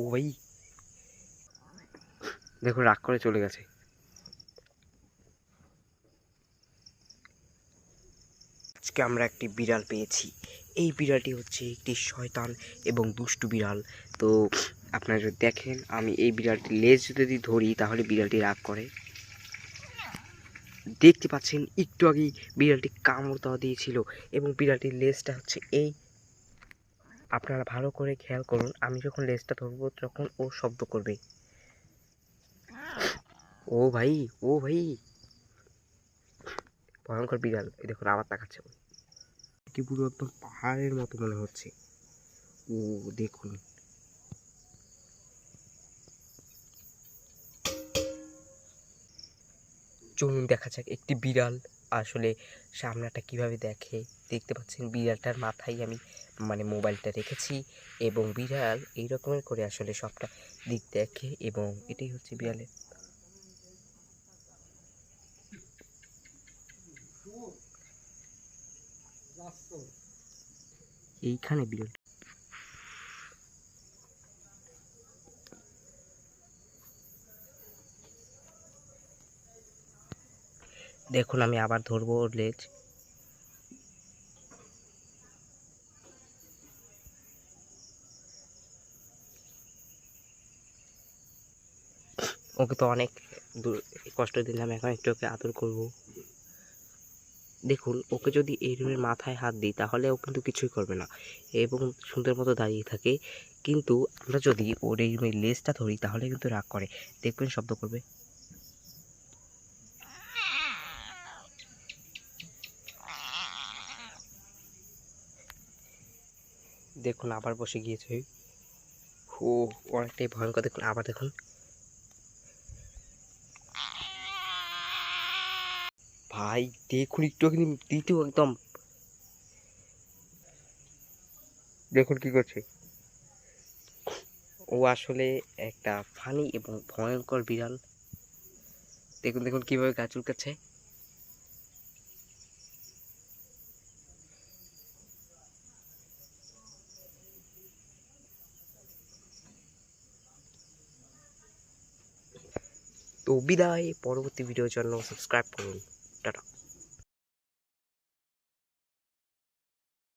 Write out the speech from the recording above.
ও ভাই দেখো রাগ করে চলে গেছে। আজকে আমরা একটি বিড়াল পেয়েছি। এই বিড়ালটি হচ্ছে একটি শয়তান এবং দুষ্টু বিড়াল। তো আপনারা যদি দেখেন, আমি এই বিড়ালটির লেজ যদি ধরি তাহলে বিড়ালটি রাগ করে। দেখতে পাচ্ছেন একটু আগেই বিড়ালটি কামড় দেওয়া দিয়েছিল এবং বিড়ালটির লেজটা হচ্ছে এই। আপনারা ভালো করে খেয়াল করুন, আমি যখন লেজটা ধরবো তখন ও শব্দ করবে। ও ভাই, ও ভাই, ভয়ঙ্কর বিড়াল। এই দেখুন আবার তাকাচ্ছে। কি পুরো একদম পাহাড়ের মতো মনে হচ্ছে। ও দেখুন, চলুন দেখা যাক একটি বিড়াল আসলে সামনাটা কিভাবে দেখে। দেখতে পাচ্ছেন বিড়ালটার মাথায় আমি মোবাইলটা রেখেছি এবং বিড়াল এই রকমের করে আসলে সবটা দিক দেখে এবং এটাই হচ্ছে বিড়ালের। এইখানে বিড়াল দেখুন, আমি আবার ধরবো ওর লেজ। ওকে তো অনেক কষ্ট দিলাম, এখন একটু ওকে আদর করবো। দেখুন, ওকে যদি এই রুমের মাথায় হাত দিই তাহলে ও কিন্তু কিছুই করবে না এবং সুন্দর মতো দাঁড়িয়ে থাকে। কিন্তু আমরা যদি ওর এই রুমের লেজটা ধরি তাহলে কিন্তু রাগ করে। দেখবেন শব্দ করবে। দেখুন আবার বসে গিয়েছে। ও অনেকটাই ভয়ঙ্কর। দেখুন আবার দেখুন। ভাই দেখুন একটু কিন্তু দ্বিতীয় একদম দেখুন কি করছে। ও আসলে একটা ফানি এবং ভয়ঙ্কর বিড়াল। দেখুন দেখুন কিভাবে গা চুলকাচ্ছে। তো বিদায়, পরবর্তী ভিডিওর জন্য সাবস্ক্রাইব করুন। টাটা।